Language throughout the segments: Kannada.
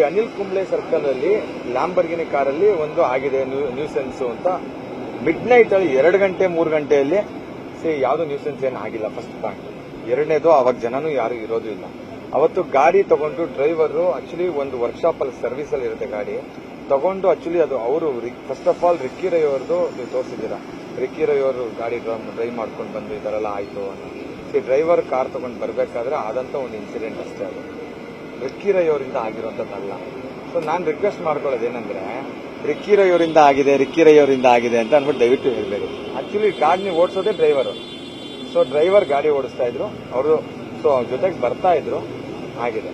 ಅನಿಲ್ ಕುಂಬ್ಳೆ ಸರ್ಕಲ್ ಅಲ್ಲಿ ಲ್ಯಾಂಬರ್ಗಿನಿ ಕಾರಲ್ಲಿ ಒಂದು ಆಗಿದೆ ನ್ಯೂಸೆನ್ಸ್ ಅಂತ ಮಿಡ್ ನೈಟ್ ಅಲ್ಲಿ 2 ಗಂಟೆ 3 ಗಂಟೆಯಲ್ಲಿ ಯಾವ್ದು ನ್ಯೂಸೆನ್ಸ್ ಏನು ಆಗಿಲ್ಲ. First point. ಎರಡನೇದು ಅವಾಗ ಜನನೂ ಯಾರು ಇರೋದು ಇಲ್ಲ. ಅವತ್ತು ಗಾಡಿ ತಗೊಂಡು ಡ್ರೈವರು ಆಕ್ಚುಲಿ ಒಂದು ವರ್ಕ್ಶಾಪ್ ಅಲ್ಲಿ ಸರ್ವಿಸ್ ಅಲ್ಲಿ ಇರುತ್ತೆ ಗಾಡಿ ತಗೊಂಡು ಆಕ್ಚುಲಿ ಅದು ಅವರು first of all Ricky Rai ಅವ್ರದ್ದು ನೀವು ತೋರಿಸಿದ್ದೀರಾ. ರಿಕ್ಕಿ ರೈ ಅವರು ಗಾಡಿ ಡ್ರೈವ್ ಮಾಡ್ಕೊಂಡು ಬಂದು ಈ ತರ ಎಲ್ಲ ಆಯ್ತು ಅನ್ನೋ ಡ್ರೈವರ್ ಕಾರ್ ತಗೊಂಡು ಬರ್ಬೇಕಾದ್ರೆ ಆದಂತ ಒಂದು ಇನ್ಸಿಡೆಂಟ್ ಅಷ್ಟೇ. ಅದು ರಿಕ್ಕಿ ರೈ ಅವರಿಂದ ಆಗಿರುವಂತದ್ದಲ್ಲ. ಸೊ ನಾನು ರಿಕ್ವೆಸ್ಟ್ ಮಾಡ್ಕೊಳ್ಳೋದೇನಂದ್ರೆ ರಿಕ್ಕಿ ರೈ ಅವರಿಂದ ಆಗಿದೆ ಅಂತ ಅನ್ಬಿಟ್ಟು ದಯವಿಟ್ಟು ಹೇಳ್ಬೇಡಿ. ಆಕ್ಚುಲಿ ಗಾಡಿ ಓಡಿಸೋದೇ ಡ್ರೈವರು. ಸೊ ಡ್ರೈವರ್ ಗಾಡಿ ಓಡಿಸ್ತಾ ಇದ್ರು, ಅವರು ಸೊ ಜೊತೆಗೆ ಬರ್ತಾ ಇದ್ರು, ಆಗಿದೆ.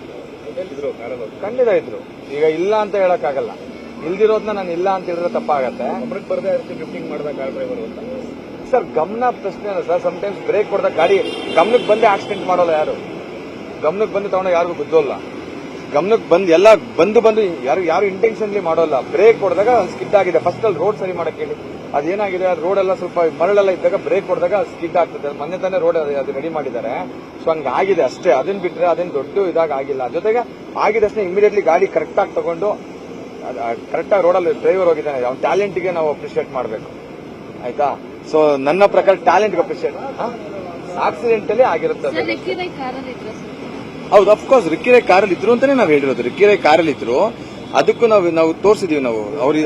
ಖಂಡಿತ ಇದ್ರು. ಈಗ ಇಲ್ಲ ಅಂತ ಹೇಳಕ್ಕಾಗಲ್ಲ. ಇಲ್ದಿರೋದನ್ನ ನಾನು ಇಲ್ಲ ಅಂತ ಹೇಳಿದ್ರೆ ತಪ್ಪಾಗತ್ತೆ. ಗಮನಕ್ಕೆ ಬರದೇ ಡ್ರಿಫ್ಟಿಂಗ್ ಮಾಡಿದಾಗ ಕಾರ್ ಡ್ರೈವರ್ ಅಂತ ಸರ್ ಗಮನ ಪ್ರಶ್ನೆ ಅಲ್ಲ ಸರ್. ಸಮಟೈಮ್ಸ್ ಬ್ರೇಕ್ ಕೊಡ್ದಾಗ ಗಾಡಿ ಗಮನಕ್ಕೆ ಬಂದೇ ಆಕ್ಸಿಡೆಂಟ್ ಮಾಡೋಲ್ಲ ಯಾರು. ಗಮನಕ್ಕೆ ಬಂದು ತಗೊಂಡ ಯಾರಿಗೂ ಬಿದ್ದೋಲ್ಲ. ಗಮನಕ್ಕೆ ಬಂದು ಎಲ್ಲ ಬಂದು ಯಾರು ಇಂಟೆನ್ಷನ್ಲಿ ಮಾಡೋಲ್ಲ. ಬ್ರೇಕ್ ಕೊಡಿದಾಗ ಸ್ಕಿಡ್ ಆಗಿದೆ. ಫಸ್ಟ್ ಅಲ್ಲಿ ರೋಡ್ ಸರಿ ಮಾಡಕ್ಕೆ ಹೇಳಿ. ಅದೇನಾಗಿದೆ ರೋಡ್ ಎಲ್ಲ ಸ್ವಲ್ಪ ಮರಳೆಲ್ಲ ಇದ್ದಾಗ ಬ್ರೇಕ್ ಕೊಡಿದಾಗ ಸ್ಕಿಡ್ ಆಗ್ತದೆ. ಮೊನ್ನೆ ತಾನೇ ರೋಡ್ ಅದು ರೆಡಿ ಮಾಡಿದ್ದಾರೆ. ಸೊ ಹಂಗಾಗಿದೆ ಅಷ್ಟೇ. ಅದನ್ನ ಬಿಟ್ರೆ ಅದೇನು ದೊಡ್ಡ ಇದಾಗ ಆಗಿಲ್ಲ. ಜೊತೆಗೆ ಆಗಿದೆ ಅಷ್ಟೇ. ಇಮಿಡಿಯೇಟ್ಲಿ ಗಾಡಿ ಕರೆಕ್ಟ್ ಆಗಿ ತಗೊಂಡು ಕರೆಕ್ಟಾಗಿ ರೋಡಲ್ಲಿ ಡ್ರೈವರ್ ಹೋಗಿದ್ದಾನೆ. ಅವ್ನ ಟ್ಯಾಲೆಂಟ್ಗೆ ನಾವು ಅಪ್ರಿಷಿಯೇಟ್ ಮಾಡಬೇಕು, ಆಯ್ತಾ. ಸೊ ನನ್ನ ಪ್ರಕಾರ ಟ್ಯಾಲೆಂಟ್ಗೆ ಅಪ್ರಿಷಿಯೇಟ್. ಆಕ್ಸಿಡೆಂಟ್ ಅಲ್ಲಿ ಆಗಿರುತ್ತೆ. ಹೌದು, ಅಫ್ಕೋರ್ಸ್ ರಿಕ್ಕಿ ರೈ ಕಾರಲ್ಲಿ ಇದ್ರು ಅಂತಾನೆ ನಾವು ಹೇಳಿರೋದು. ರಿಕ್ಕಿ ರೈ ಕಾರಲ್ಲಿ ಇದ್ರು, ಅದಕ್ಕೂ ನಾವು ತೋರಿಸಿದೀವಿ. ನಾವು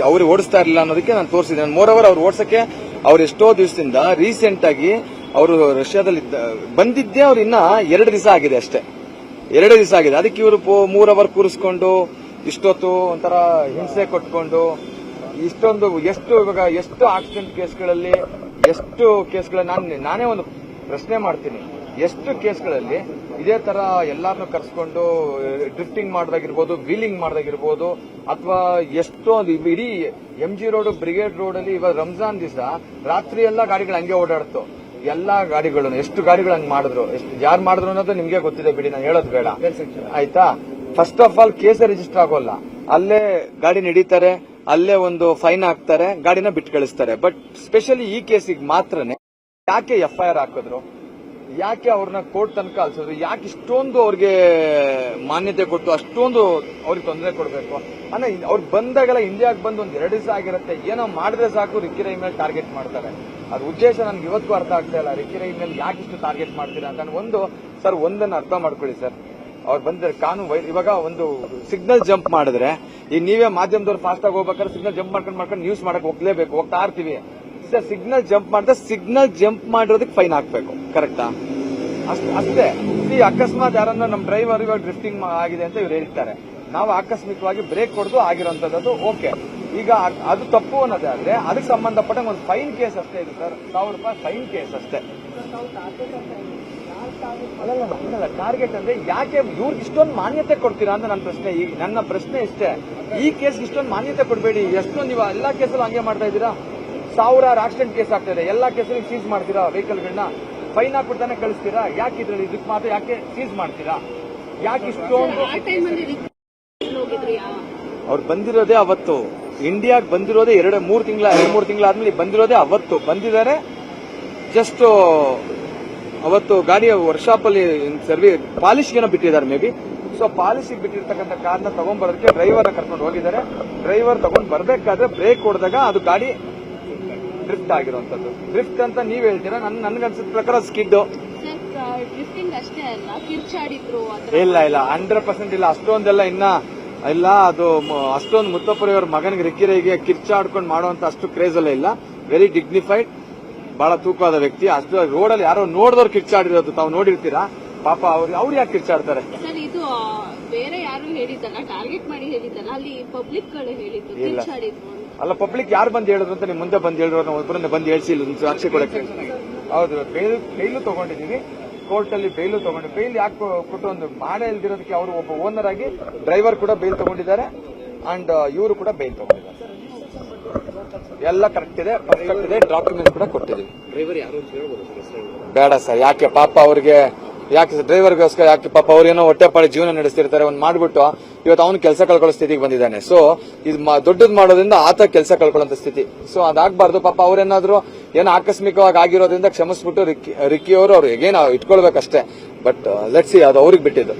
ಅವ್ರಿಗೆ ಓಡಿಸ್ತಾ ಇರಲಿಲ್ಲ ಅನ್ನೋದಕ್ಕೆ ನಾನು ತೋರಿಸಿದ್ದೆ. ಮೋರ್ ಓವರ್ ಅವ್ರು ಓಡಿಸಕ್ಕೆ ಅವ್ರು ಎಷ್ಟೋ ದಿವಸದಿಂದ ರೀಸೆಂಟ್ ಆಗಿ ಅವರು ರಷ್ಯಾದಲ್ಲಿ ಬಂದಿದ್ದೇ ಅವ್ರು ಇನ್ನ 2 ದಿವಸ ಆಗಿದೆ ಅಷ್ಟೇ. 2 ದಿವಸ ಆಗಿದೆ. ಅದಕ್ಕೆ ಇವರು 3 ಅವರ್ ಕೂರಿಸ್ಕೊಂಡು ಇಷ್ಟೊತ್ತು ಒಂಥರ ಹಿಂಸೆ ಕೊಟ್ಕೊಂಡು ಇಷ್ಟೊಂದು ಎಷ್ಟು ಆಕ್ಸಿಡೆಂಟ್ ಕೇಸ್ಗಳಲ್ಲಿ ನಾನೇ ಒಂದು ಪ್ರಶ್ನೆ ಮಾಡ್ತೀನಿ. ಎಷ್ಟು ಕೇಸ್ಗಳಲ್ಲಿ ಇದೇ ತರ ಎಲ್ಲಾರನ್ನೂ ಕರ್ಸ್ಕೊಂಡು ಡ್ರಿಫ್ಟಿಂಗ್ ಮಾಡೋದಾಗಿರ್ಬೋದು, ವೀಲಿಂಗ್ ಮಾಡೋದಾಗಿರ್ಬೋದು, ಅಥವಾ ಎಷ್ಟೊಂದು ಇಡೀ MG ರೋಡ್, ಬ್ರಿಗೇಡ್ ರೋಡ್ ಅಲ್ಲಿ ಇವಾಗ ರಂಜಾನ್ ದಿವಸ ರಾತ್ರಿ ಎಲ್ಲಾ ಗಾಡಿಗಳು ಹಂಗೆ ಓಡಾಡ್ತು. ಎಲ್ಲಾ ಗಾಡಿಗಳು ಎಷ್ಟು ಗಾಡಿಗಳು ಹಂಗೆ ಮಾಡಿದ್ರು, ಯಾರು ಮಾಡಿದ್ರು ಅನ್ನೋದು ನಿಮ್ಗೆ ಗೊತ್ತಿದೆ ಬಿಡಿ, ನಾನು ಹೇಳೋದು ಬೇಡ, ಆಯ್ತಾ. ಫಸ್ಟ್ ಆಫ್ ಆಲ್ ಕೇಸೇ ರಿಜಿಸ್ಟರ್ ಆಗೋಲ್ಲ. ಅಲ್ಲೇ ಗಾಡಿ ನಡೀತಾರೆ, ಅಲ್ಲೇ ಒಂದು ಫೈನ್ ಹಾಕ್ತಾರೆ, ಗಾಡಿನ ಬಿಟ್ಟು ಕಳಿಸ್ತಾರೆ. ಬಟ್ ಸ್ಪೆಷಲಿ ಈ ಕೇಸಿಗೆ ಮಾತ್ರನೇ ಯಾಕೆ FIR ಹಾಕಿದ್ರು, ಯಾಕೆ ಅವ್ರನ್ನ ಕೋರ್ಟ್ ತನಕ ಅಲ್ಸಿದ್ರು, ಯಾಕೆ ಇಷ್ಟೊಂದು ಅವ್ರಿಗೆ ಮಾನ್ಯತೆ ಕೊಟ್ಟು ಅಷ್ಟೊಂದು ಅವ್ರಿಗೆ ತೊಂದರೆ ಕೊಡಬೇಕು ಅಂದ್ರೆ ಅವ್ರು ಬಂದಾಗೆಲ್ಲ ಇಂಡಿಯಾಗೆ ಬಂದು ಒಂದು 2 ದಿವಸ ಆಗಿರುತ್ತೆ. ಏನೋ ಮಾಡಿದ್ರೆ ಸಾಕು ರಿಕ್ಕಿ ರೈ ಮೇಲೆ ಟಾರ್ಗೆಟ್ ಮಾಡ್ತಾರೆ. ಅದ್ರ ಉದ್ದೇಶ ನನ್ಗೆ ಇವತ್ತು ಅರ್ಥ ಆಗ್ತಾ ಇಲ್ಲ. ರಿಕ್ಕಿ ರೈ ಮೇಲೆ ಯಾಕೆ ಇಷ್ಟು ಟಾರ್ಗೆಟ್ ಮಾಡ್ತೀರಾ ಅಂತ ಒಂದನ್ನು ಅರ್ಥ ಮಾಡ್ಕೊಳ್ಳಿ ಸರ್. ಅವ್ರು ಬಂದ್ರೆ ಕಾನೂನು ಇವಾಗ ಒಂದು ಸಿಗ್ನಲ್ ಜಂಪ್ ಮಾಡಿದ್ರೆ ಈಗ ನೀವೇ ಮಾಧ್ಯಮದವ್ರು ಫಾಸ್ಟ್ ಆಗಿ ಹೋಗ್ಬೇಕಾದ್ರೆ ಸಿಗ್ನಲ್ ಜಂಪ್ ಮಾಡ್ಕೊಂಡು ನ್ಯೂಸ್ ಮಾಡಕ್ ಹೋಗ್ಲೇಬೇಕು, ಹೋಗ್ತಾ ಇರ್ತೀವಿ ಸರ್. ಸಿಗ್ನಲ್ ಜಂಪ್ ಮಾಡಿದ್ರೆ ಸಿಗ್ನಲ್ ಜಂಪ್ ಮಾಡಿರೋದಕ್ಕೆ ಫೈನ್ ಹಾಕ್ಬೇಕು, ಕರೆಕ್ಟಾ? ಅಷ್ಟೇ. ಅಕಸ್ಮಾತ್ ಯಾರನ್ನ ನಮ್ಮ ಡ್ರೈವರ್ ಇವಾಗ ಡ್ರಿಫ್ಟಿಂಗ್ ಆಗಿದೆ ಅಂತ ಇವ್ರು ಹೇಳ್ತಾರೆ, ನಾವು ಆಕಸ್ಮಿಕವಾಗಿ ಬ್ರೇಕ್ ಹೊಡೆದು ಆಗಿರೋಂಥದ್ದು ಓಕೆ. ಈಗ ಅದು ತಪ್ಪು ಅನ್ನೋದಾದ್ರೆ ಅದಕ್ಕೆ ಸಂಬಂಧಪಟ್ಟ ಒಂದು ಫೈನ್ ಕೇಸ್ ಅಷ್ಟೇ ಇದೆ ಸರ್. 1000 ರೂಪಾಯಿ ಫೈನ್ ಕೇಸ್ ಅಷ್ಟೇ. ಅಲ್ಲ ಟಾರ್ಗೆಟ್ ಅಂದ್ರೆ ಯಾಕೆ ಇವ್ರಿಗೆ ಇಷ್ಟೊಂದು ಮಾನ್ಯತೆ ಕೊಡ್ತೀರಾ ಅಂತ ನನ್ನ ಪ್ರಶ್ನೆ ಇಷ್ಟೇ. ಈ ಕೇಸ್ಗೆ ಇಷ್ಟೊಂದು ಮಾನ್ಯತೆ ಕೊಡಬೇಡಿ. ಎಷ್ಟೊಂದು ನೀವು ಎಲ್ಲಾ ಕೇಸಲ್ಲೂ ಹಂಗೆ ಮಾಡ್ತಾ ಇದ್ದೀರಾ. 1000 ಆಕ್ಸಿಡೆಂಟ್ ಕೇಸ್ ಆಗ್ತಾ ಇದೆ. ಎಲ್ಲಾ ಕೇಸಲ್ಲಿ ಸೀಸ್ ಮಾಡ್ತೀರಾ ವೆಹಿಕಲ್ಗಳನ್ನ, ಫೈನ್ ಹಾಕ್ಬಿಡ್ತಾನೆ ಕಳಿಸ್ತೀರಾ. ಯಾಕೆ ಇದ್ರಲ್ಲಿ ಇದಕ್ಕೆ ಮಾತ್ರ ಯಾಕೆ ಸೀಸ್ ಮಾಡ್ತೀರಾ? ಯಾಕೆ ಇಷ್ಟೊಂದು? ಅವ್ರು ಬಂದಿರೋದೇ ಅವತ್ತು, ಇಂಡಿಯಾಗೆ ಬಂದಿರೋದೇ 2-3 ತಿಂಗಳಾದ್ಮೇಲೆ ಬಂದಿರೋದೇ ಅವತ್ತು ಬಂದಿದ್ದಾರೆ. ಜಸ್ಟ್ ಅವತ್ತು ಗಾಡಿಯ ವರ್ಕ್ಶಾಪ್ ಅಲ್ಲಿ ಪಾಲಿಶ್ಗೇನೋ ಬಿಟ್ಟಿದ್ದಾರೆ ಮೇ ಬಿ. ಸೊ ಪಾಲಿಸಿಗೆ ಬಿಟ್ಟಿರ್ತಕ್ಕಂಥ ಕಾರ್ನ ತಗೊಂಡ್ಬರೋದಕ್ಕೆ ಡ್ರೈವರ್ ಕರ್ಕೊಂಡು ಹೋಗಿದ್ದಾರೆ. ಡ್ರೈವರ್ ತಗೊಂಡ್ ಬರ್ಬೇಕಾದ್ರೆ ಬ್ರೇಕ್ ಹೊಡೆದಾಗ ಅದು ಗಾಡಿ ಡ್ರಿಫ್ಟ್ ಆಗಿರುವಂತದ್ದು. ಡ್ರಿಫ್ಟ್ ಅಂತ ನೀವ್ ಹೇಳ್ತೀರಾ, ನನ್ಗನ್ಸಿದ ಪ್ರಕಾರ ಸ್ಕಿಡ್. ಇಲ್ಲ 100% ಇಲ್ಲ. ಅಷ್ಟೊಂದೆಲ್ಲ ಇಲ್ಲ. ಅದು ಅಷ್ಟೊಂದು ಮುತ್ತಪ್ಪರವ್ರ ಮಗನಿಗೆ ರಿಕ್ಕಿ ರೈಗೆ ಕಿರ್ಚಾಡ್ಕೊಂಡು ಮಾಡುವಂತ ಅಷ್ಟು ಕ್ರೇಜ್ ಎಲ್ಲ ಇಲ್ಲ. ವೆರಿ ಡಿಗ್ನಿಫೈಡ್, ಬಹಳ ತೂಕವಾದ ವ್ಯಕ್ತಿ. ಅಷ್ಟು ರೋಡಲ್ಲಿ ಯಾರೋ ನೋಡಿದವ್ರು ಕಿರ್ಚಾಡಿರೋದು ತಾವು ನೋಡಿರ್ತೀರಾ. ಪಾಪ ಅವ್ರು ಯಾಕೆ ಕಿರ್ಚಾಡ್ತಾರೆ? ಇದು ಬೇರೆ ಯಾರು ಹೇಳಿದ್ದಲ್ಲ, ಟಾರ್ಗೆಟ್ ಮಾಡಿ ಹೇಳಿದ್ದಲ್ಲ, ಅಲ್ಲಿ ಪಬ್ಲಿಕ್ ಗಳು ಹೇಳಿದ್ರು. ಅಲ್ಲ, ಪಬ್ಲಿಕ್ ಯಾರು ಬಂದು ಹೇಳಿದ್ರು ಅಂತ ನಿಮ್ ಮುಂದೆ ಬಂದು ಹೇಳಿದ್ರು, ಒಬ್ಬರನ್ನ ಬಂದು ಹೇಳ್ಸಿ ಸಾಕ್ಷಿ ಕೊಡಕ್ಕೆ. ಹೌದು, ಬೈಲು ತಗೊಂಡಿದೀವಿ ಕೋರ್ಟ್ ಅಲ್ಲಿ. ಬೈಲು ಯಾಕೆ ಕೊಟ್ಟು ಒಂದು ಮಾಡೇ ಇಲ್ದಿರೋದಕ್ಕೆ ಅವರು ಒಬ್ಬ ಓನರ್ ಆಗಿ ಡ್ರೈವರ್ ಕೂಡ ಬೈಲ್ ತಗೊಂಡಿದ್ದಾರೆ ಅಂಡ್ ಇವರು ಕೂಡ ಬೈಲ್ ತಗೊಂಡಿದ್ದಾರೆ. ಎಲ್ಲ ಕರೆಕ್ಟ್ ಇದೆ, ಪರ್ಫೆಕ್ಟ್ ಇದೆ. ಡಾಕ್ಯುಮೆಂಟ್ ಕೂಡ ಕೊಟ್ಟಿದ್ದೀವಿ. ಡ್ರೈವರ್ ಯಾರು ಬೇಡ ಸರ್, ಯಾಕೆ ಪಾಪ ಅವ್ರಿಗೆ, ಯಾಕೆ ಡ್ರೈವರ್ಗೋಸ್ಕರ ಯಾಕೆ ಪಾಪ ಅವ್ರೇನೋ ಹೊಟ್ಟೆಪಾಡಿ ಜೀವನ ನಡೆಸ್ತಿರ್ತಾರೆ. ಒಂದು ಮಾಡ್ಬಿಟ್ಟು ಇವತ್ತು ಅವನು ಕೆಲಸ ಕಳ್ಕೊಳ್ಳೋ ಸ್ಥಿತಿಗೆ ಬಂದಿದ್ದಾನೆ. ಸೊ ಇದು ದೊಡ್ಡದ್ ಮಾಡೋದ್ರಿಂದ ಆತ ಕೆಲಸ ಕಳ್ಕೊಳ್ಳೋ ಸ್ಥಿತಿ. ಸೊ ಅದಾಗಬಾರ್ದು. ಪಾಪ ಅವ್ರೇನಾದ್ರು ಏನೋ ಆಕಸ್ಮಿಕವಾಗಿ ಆಗಿರೋದ್ರಿಂದ ಕ್ಷಮಿಸ್ಬಿಟ್ಟು ರಿಕ್ಕಿ ಅವರು ಅವ್ರು ಹೇಗೇನು ಇಟ್ಕೊಳ್ಬೇಕಷ್ಟೇ. ಬಟ್ ಲೆಟ್ಸ್ ಸಿ, ಅದು ಅವ್ರಿಗೆ ಬಿಟ್ಟಿದ್ದು.